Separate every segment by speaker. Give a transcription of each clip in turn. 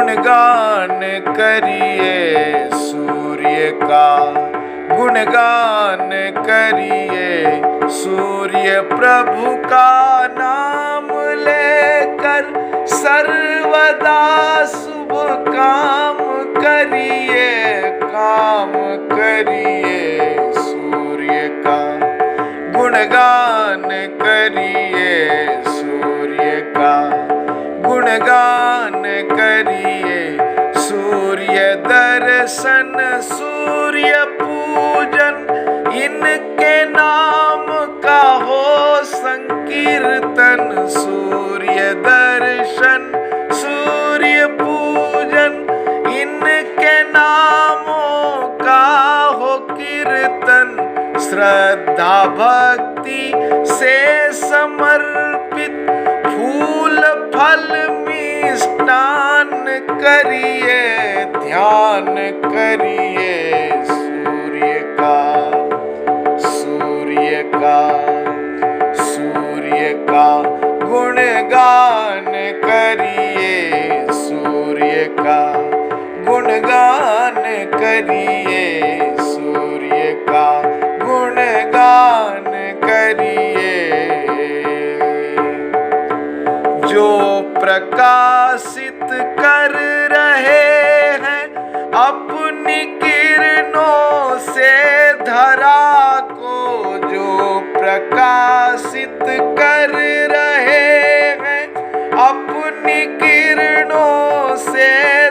Speaker 1: गुणगान करिए सूर्य का, गुणगान करिए सूर्य प्रभु का नाम लेकर सर्वदा शुभ काम करिए, काम करिए सूर्य का, गुणगान करिए सूर्य का, गुणगान करिए सूर्य दर्शन सूर्य पूजन, इनके नाम का हो संकीर्तन, सूर्य दर्शन सूर्य पूजन, इनके नामों का हो कीर्तन, श्रद्धा भक्ति से समर्पित फूल फल मिष्टान करिए, ध्यान करिए सूर्य का, सूर्य का, सूर्य का, गुणगान करिए सूर्य का, गुणगान करिए सूर्य का, गुणगान करिए। जो प्रकाशित कर रहे हैं अपनी किरणों से धरा को, जो प्रकाशित कर रहे हैं अपनी किरणों से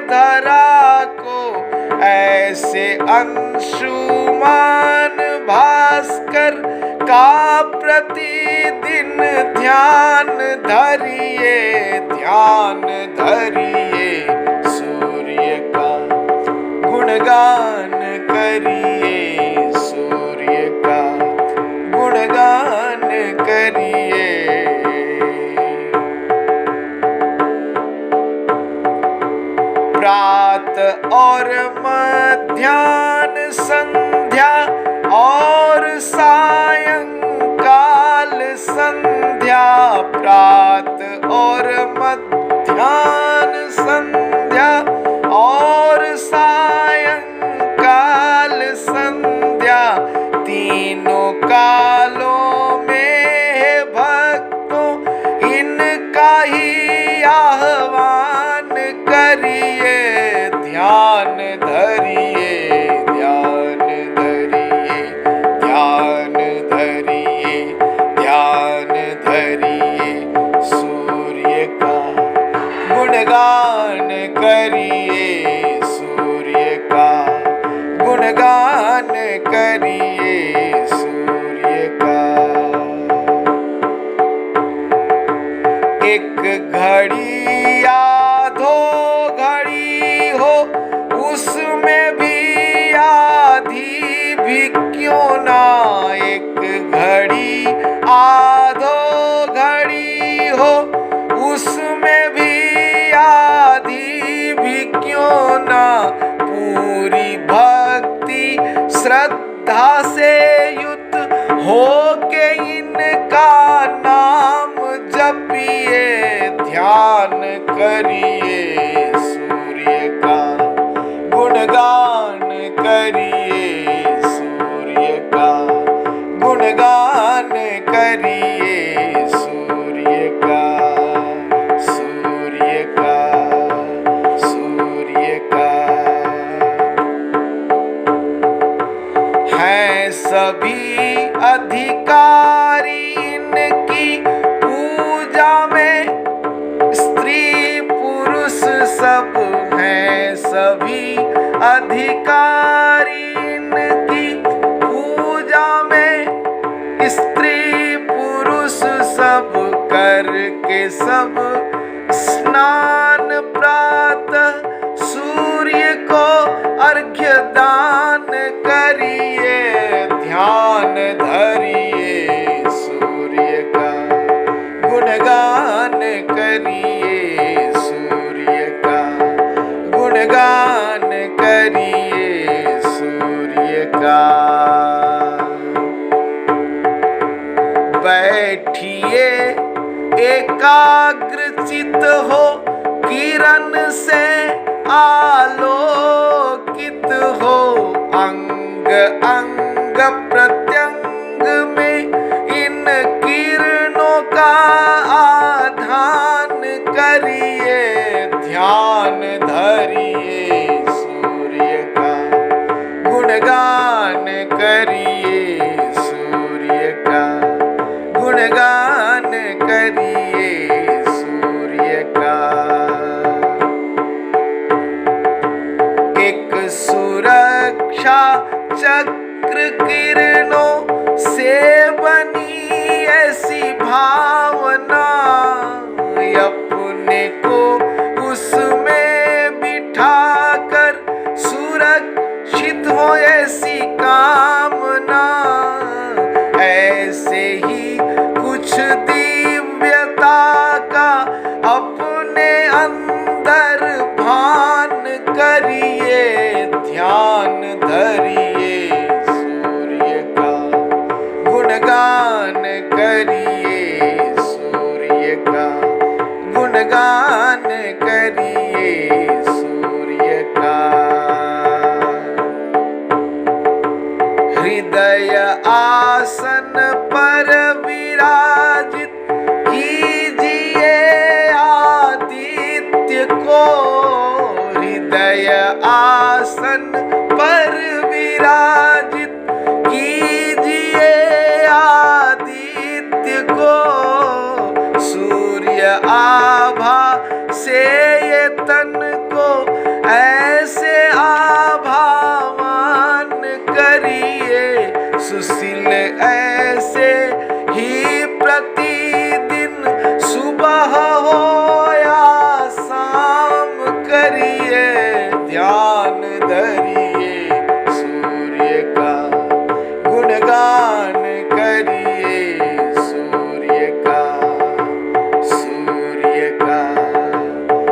Speaker 1: धरा को, ऐसे अंशुमान भास्कर का प्रतिदिन ध्यान धरिए, ध्यान धरिए सूर्य का, गुणगान करिए सूर्य का, गुणगान करिए। प्रातः और मध्याह्न संध्या और सायंकाल संध्या, प्रातः और मध्याह्न संध्या और सायंकाल संध्या, तीनों कालों में भक्तों इनका ही आह्वान करिए, ध्यान धरिए, ध्यान धरिए, ध्यान धरिए, ध्यान धरिए सूर्य का, गुणगान करिए सूर्य का, गुणगान करिए सूर्य का। एक घड़ी आधो घड़ी हो, उसमें भी आधी भी क्यों ना, एक घड़ी आधो घड़ी हो, उसमें भी आधी भी क्यों ना, पूरी भक्ति श्रद्धा से युक्त हो के इनका नाम जपिए, ध्यान करिए सूर्य का, गुणगान करिए सूर्य का, गुणगान करिए सूर्य का, सूर्य का, सूर्य का। हैं सभी अधिकारी इनकी पूजा में, स्त्री पुरुष सब हैं सभी अधिकारी इनकी पूजा में, स्त्री पुरुष सब करके सब स्नान प्रातः सूर्य को अर्घ्य दान करिए, ध्यान धरिए सूर्य का, गुणगान करिए सूर्य का, गुणगान करिए सूर्य का। बैठिए एकाग्रचित हो किरण से आलोकित हो, अंग अंग प्रत्यंग में इन किरणों का आधान करिए, ध्यान धरिए सूर्य का, गुणगान करिए सूर्य का, गुणगान करिए सूर्य का। एक सुरक्षा चक्र किरणों से बनी ऐसी भावना, अपने को उसमें बिठाकर सुरक्षित हो ऐसी कामना। ऐसे ही कुछ दिव्यता का अपने अंदर भान करिए, ध्यान धरिए सूर्य का, गुणगान करिए सूर्य का, गुणगान करिए सूर्य का। हृदय आसन पर विराजित कीजिए आदित्य को, हृदय आसन पर विराजित कीजिए आदित्य को। सूर्य आभा से ये तन को ऐसे आभावान करिए, सुशील ऐसे ही प्रतिदिन सुबह हो या शाम करिए, ध्यान धरिए सूर्य का, गुणगान करिए सूर्य का, सूर्य का,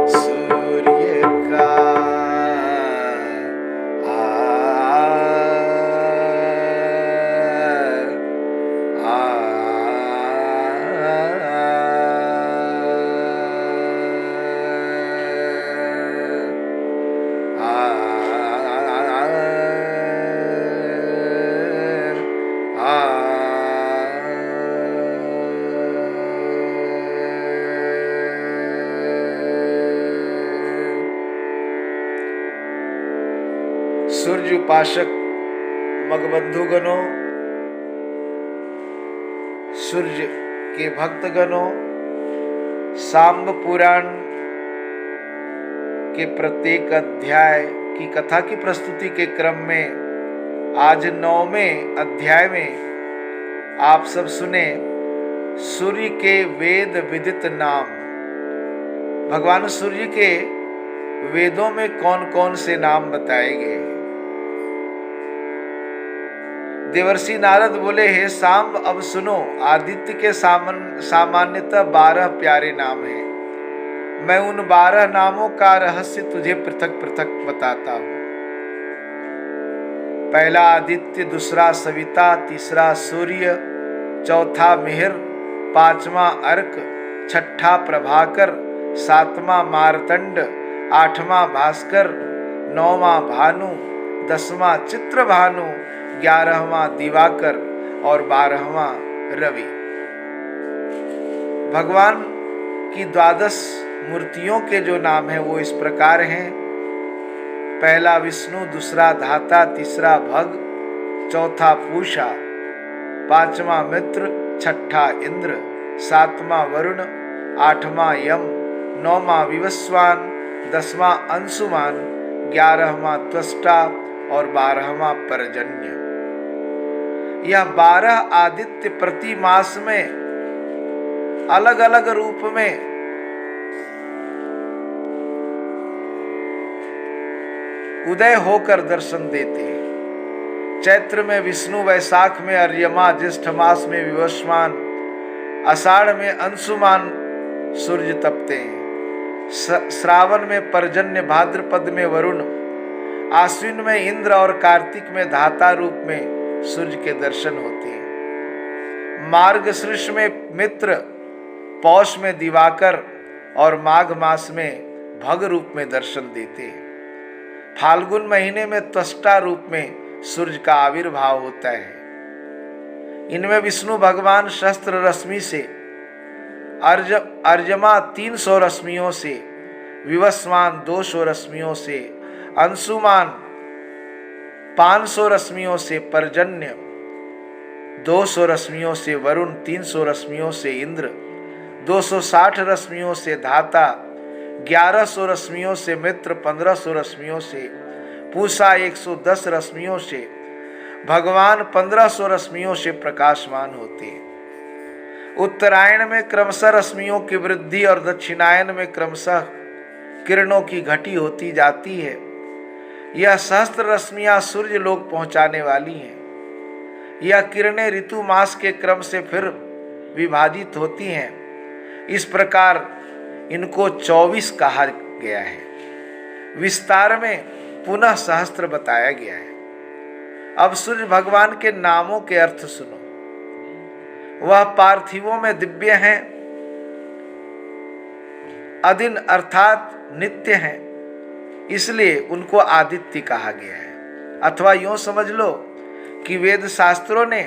Speaker 1: सूर्य का। सूर्य उपासक मगबंधुगणों, सूर्य के भक्तगणों, सांब पुराण के प्रत्येक अध्याय की कथा की प्रस्तुति के क्रम में आज 9वें अध्याय में आप सब सुने सूर्य के वेद विदित नाम। भगवान सूर्य के वेदों में कौन कौन से नाम बताए गए। देवर्षि नारद बोले, हे सांब अब सुनो, आदित्य के सामान्यतः 12 प्यारे नाम हैं। मैं उन 12 नामों का रहस्य तुझे पृथक पृथक बताता हूं। पहला आदित्य, दूसरा सविता, तीसरा सूर्य, चौथा मिहिर, पांचवा अर्क, छठा प्रभाकर, सातवां मारतंड, आठवां भास्कर, नौवां भानु, 10वां चित्र भानु, 11वां दिवाकर और 12वां रवि। भगवान की 12 मूर्तियों के जो नाम हैं वो इस प्रकार हैं। पहला विष्णु, दूसरा धाता, तीसरा भग, चौथा पूषा, पांचवा मित्र, छठा इंद्र, सातवां वरुण, आठवां यम, नौवां विवस्वान, 10वां अंशुमान, 11वां त्वष्टा और 12वां पर्जन्य। यह 12 आदित्य प्रति मास में अलग अलग रूप में उदय होकर दर्शन देते हैं। चैत्र में विष्णु, वैशाख में अर्यमा, ज्येष्ठ मास में विवस्वान, आषाढ़ में अंशुमान सूर्य तपते हैं, श्रावण में पर्जन्य, भाद्रपद में वरुण, आश्विन में इंद्र और कार्तिक में धाता रूप में सूर्य के दर्शन होते हैं। मार्गशीर्ष में मित्र, पौष में दिवाकर और माघ मास में भग रूप में दर्शन देते हैं। फाल्गुन महीने में त्वष्टा रूप में सूर्य का आविर्भाव होता है। इनमें विष्णु भगवान सहस्त्र रश्मि से, अर्यमा 300 रश्मियों से, विवस्वान 200 रश्मियों से, अंशुमान 500 रश्मियों से, पर्जन्य 200 रश्मियों से, वरुण 300 रश्मियों से, इंद्र 260 रश्मियों से, धाता 1100 रश्मियों से, मित्र 1500 रश्मियों से, पूषा 110 रश्मियों से, भगवान 1500 रश्मियों से प्रकाशमान होते हैं। उत्तरायण में क्रमशः रश्मियों की वृद्धि और दक्षिणायन में क्रमशः किरणों की घटी होती जाती है। यह सहस्त्र रश्मियां सूर्य लोक पहुंचाने वाली हैं। यह किरणें ऋतु मास के क्रम से फिर विभाजित होती हैं। इस प्रकार इनको 24 कहा गया है। विस्तार में पुनः सहस्त्र बताया गया है। अब सूर्य भगवान के नामों के अर्थ सुनो। वह पार्थिवों में दिव्य हैं, अदिन अर्थात नित्य हैं, इसलिए उनको आदित्य कहा गया है। अथवा यूं समझ लो कि वेद शास्त्रों ने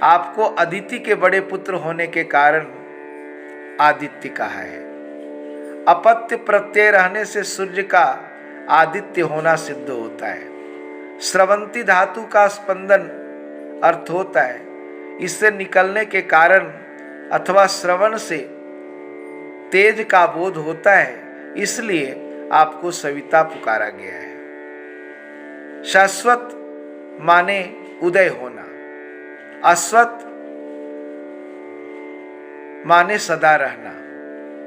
Speaker 1: आपको अदिति के बड़े पुत्र होने के कारण आदित्य कहा है। अपत्य प्रत्यय रहने से सूर्य का आदित्य होना सिद्ध होता है। स्रवंती धातु का स्पंदन अर्थ होता है। इससे निकलने के कारण अथवा श्रवण से तेज का बोध होता है, इसलिए आपको सविता पुकारा गया है। शाश्वत माने उदय होना, अश्वत माने सदा रहना।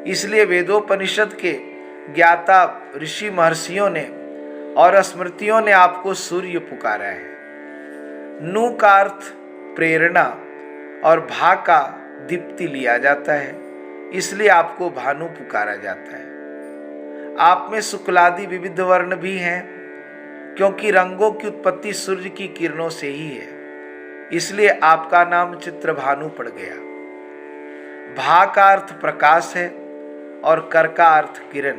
Speaker 1: इसलिए वेदोपनिषद के ज्ञाता ऋषि महर्षियों ने और स्मृतियों ने आपको सूर्य पुकारा है। नु का अर्थ प्रेरणा और भा का दीप्ति लिया जाता है, इसलिए आपको भानु पुकारा जाता है। आप में शुक्लादि विविध वर्ण भी हैं, क्योंकि रंगों की उत्पत्ति सूर्य की किरणों से ही है, इसलिए आपका नाम चित्रभानु पड़ गया। भा का अर्थ प्रकाश है और कर का अर्थ किरण।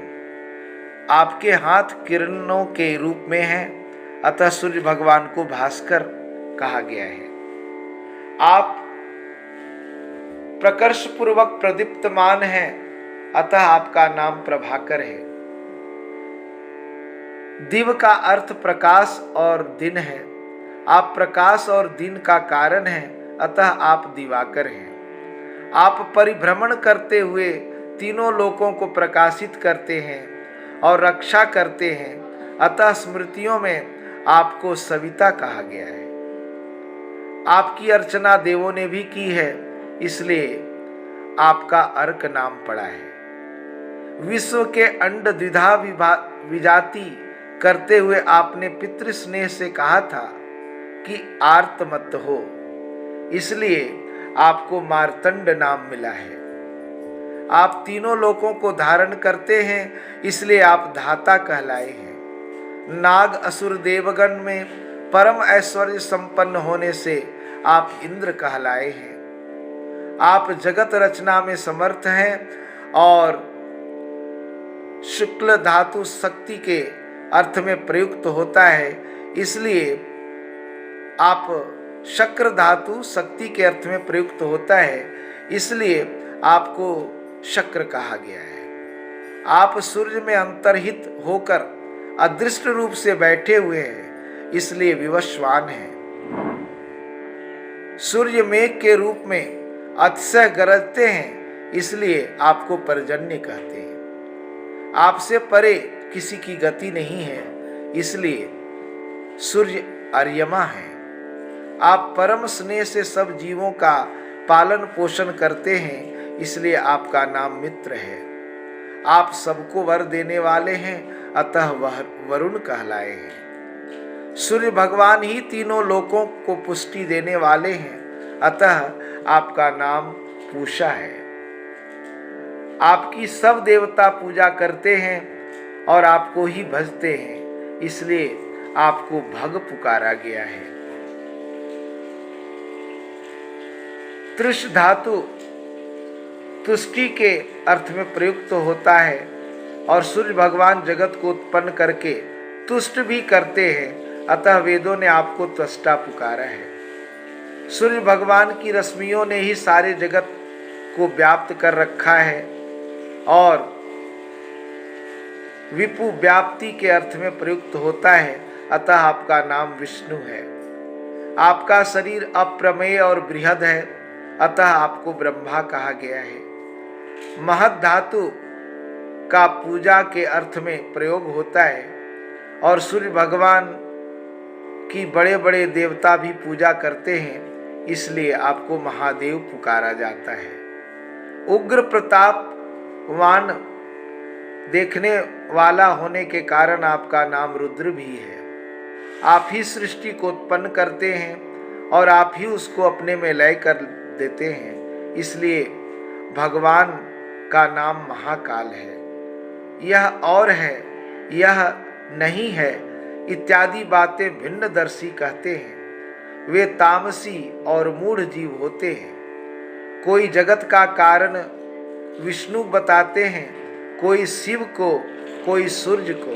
Speaker 1: आपके हाथ किरणों के रूप में है, अतः सूर्य भगवान को भास्कर कहा गया है। आप प्रकर्ष पूर्वक प्रदीप्तमान हैं, अतः आपका नाम प्रभाकर है। दिव का अर्थ प्रकाश और दिन है। आप प्रकाश और दिन का कारण हैं, अतः आप दिवाकर हैं। आप परिभ्रमण करते हुए तीनों लोकों को प्रकाशित करते हैं और रक्षा करते हैं, अतः स्मृतियों में आपको सविता कहा गया है। आपकी अर्चना देवों ने भी की है, इसलिए आपका अर्क नाम पड़ा है। विश्व के अंड द्विधा विजाति करते हुए आपने पितृ स्नेह से कहा था कि आर्त मत हो, इसलिए आपको मार्तंड नाम मिला है। आप तीनों लोकों को धारण करते हैं, इसलिए आप धाता कहलाए हैं। नाग असुर देवगण में परम ऐश्वर्य संपन्न होने से आप इंद्र कहलाए हैं। आप जगत रचना में समर्थ हैं और शुक्ल धातु शक्ति के अर्थ में प्रयुक्त होता है, इसलिए आप शक्र धातु शक्ति के अर्थ में प्रयुक्त होता है, इसलिए आपको शक्र कहा गया है। आप सूर्य में अंतर्हित होकर अदृष्ट रूप से बैठे हुए हैं, इसलिए विवस्वान हैं। सूर्य मेघ के रूप में अतिशय गरजते हैं, इसलिए आपको पर्जन्य कहते हैं। आपसे परे किसी की गति नहीं है, इसलिए सूर्य अर्यमा है। आप परम स्नेह से सब जीवों का पालन पोषण करते हैं, इसलिए आपका नाम मित्र है। आप सबको वर देने वाले हैं, अतः वह वरुण कहलाए हैं। सूर्य भगवान ही तीनों लोकों को पुष्टि देने वाले हैं, अतः आपका नाम पूषा है। आपकी सब देवता पूजा करते हैं और आपको ही भजते हैं, इसलिए आपको भग पुकारा गया है। तृष धातु तुष्टि के अर्थ में प्रयुक्त होता है और सूर्य भगवान जगत को उत्पन्न करके तुष्ट भी करते हैं, अतः वेदों ने आपको त्वष्टा पुकारा है। सूर्य भगवान की रश्मियों ने ही सारे जगत को व्याप्त कर रखा है और विपु व्याप्ति के अर्थ में प्रयुक्त होता है, अतः आपका नाम विष्णु है। आपका शरीर अप्रमेय और बृहद है, अतः आपको ब्रह्मा कहा गया है। महद धातु का पूजा के अर्थ में प्रयोग होता है और सूर्य भगवान की बड़े बड़े देवता भी पूजा करते हैं, इसलिए आपको महादेव पुकारा जाता है। उग्र प्रतापवान देखने वाला होने के कारण आपका नाम रुद्र भी है। आप ही सृष्टि को उत्पन्न करते हैं और आप ही उसको अपने में लय कर देते हैं, इसलिए भगवान का नाम महाकाल है। यह और है, यह नहीं है इत्यादि बातें भिन्नदर्शी कहते हैं। वे तामसी और मूढ़ जीव होते हैं। कोई जगत का कारण विष्णु बताते हैं, कोई शिव को, कोई सूर्य को।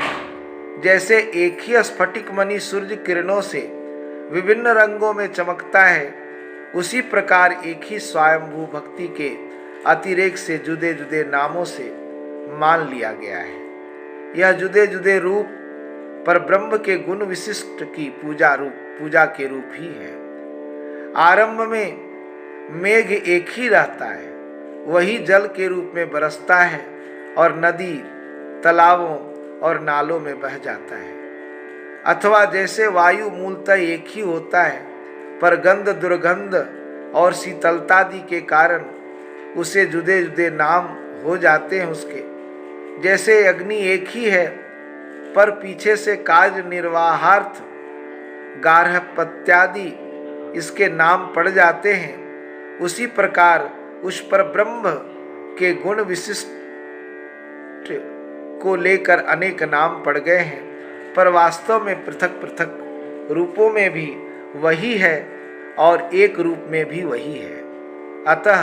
Speaker 1: जैसे एक ही स्फटिक मणि सूर्य किरणों से विभिन्न रंगों में चमकता है, उसी प्रकार एक ही स्वयंभू भक्ति के अतिरेक से जुदे जुदे नामों से मान लिया गया है। यह जुदे जुदे रूप पर ब्रह्म के गुण विशिष्ट की पूजा के रूप ही है। आरंभ में मेघ एक ही रहता है, वही जल के रूप में बरसता है और नदी तालाबों और नालों में बह जाता है। अथवा जैसे वायु मूलतः एक ही होता है, पर गंध दुर्गंध और शीतलतादि के कारण उसे जुदे जुदे नाम हो जाते हैं उसके। जैसे अग्नि एक ही है, पर पीछे से कार्य निर्वाहार्थ गार्हपत्यादि इसके नाम पड़ जाते हैं, उसी प्रकार उस पर ब्रह्म के गुण विशिष्ट को लेकर अनेक नाम पड़ गए हैं, पर वास्तव में पृथक पृथक रूपों में भी वही है और एक रूप में भी वही है। अतः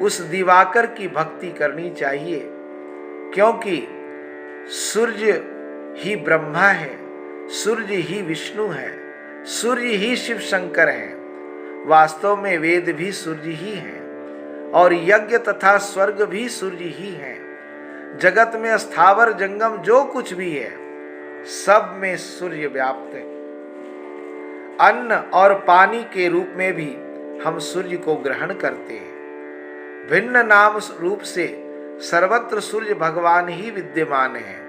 Speaker 1: उस दिवाकर की भक्ति करनी चाहिए, क्योंकि सूर्य ही ब्रह्मा है, सूर्य ही विष्णु है, सूर्य ही शिव शंकर है। वास्तव में वेद भी सूर्य ही हैं और यज्ञ तथा स्वर्ग भी सूर्य ही हैं। जगत में स्थावर जंगम जो कुछ भी है, सब में सूर्य व्याप्त है। अन्न और पानी के रूप में भी हम सूर्य को ग्रहण करते हैं। भिन्न नाम रूप से सर्वत्र सूर्य भगवान ही विद्यमान है।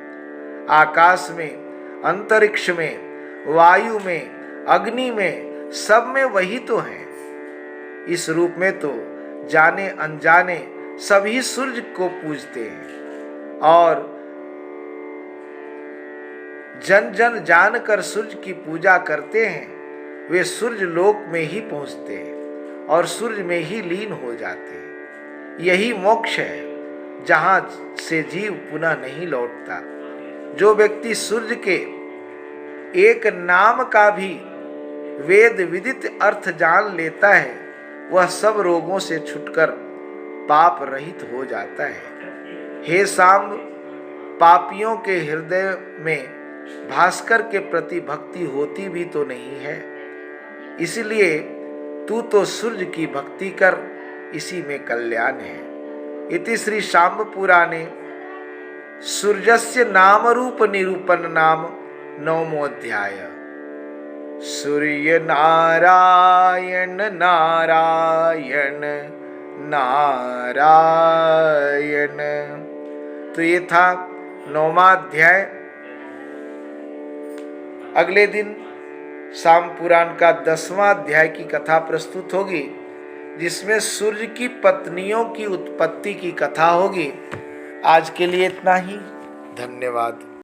Speaker 1: आकाश में, अंतरिक्ष में, वायु में, अग्नि में, सब में वही तो है। इस रूप में तो जाने अनजाने सभी सूर्य को पूजते हैं और जन जन जानकर सूर्य की पूजा करते हैं। वे सूर्य लोक में ही पहुंचते हैं और सूर्य में ही लीन हो जाते हैं। यही मोक्ष है, जहां से जीव पुनः नहीं लौटता। जो व्यक्ति सूर्य के एक नाम का भी वेद विदित अर्थ जान लेता है, वह सब रोगों से छुटकर पाप रहित हो जाता है। हे सांब, पापियों के हृदय में भास्कर के प्रति भक्ति होती भी तो नहीं है, इसलिए तू तो सूर्य की भक्ति कर, इसी में कल्याण है। इति श्री शाम्ब पुराणे सूर्यस्य नाम रूप निरूपण नाम 9वां अध्याय। सूर्य नारायण नारायण नारायण। तो ये था 9वां अध्याय। अगले दिन शाम पुराण का 10वां अध्याय की कथा प्रस्तुत होगी, जिसमें सूर्य की पत्नियों की उत्पत्ति की कथा होगी। आज के लिए इतना ही। धन्यवाद।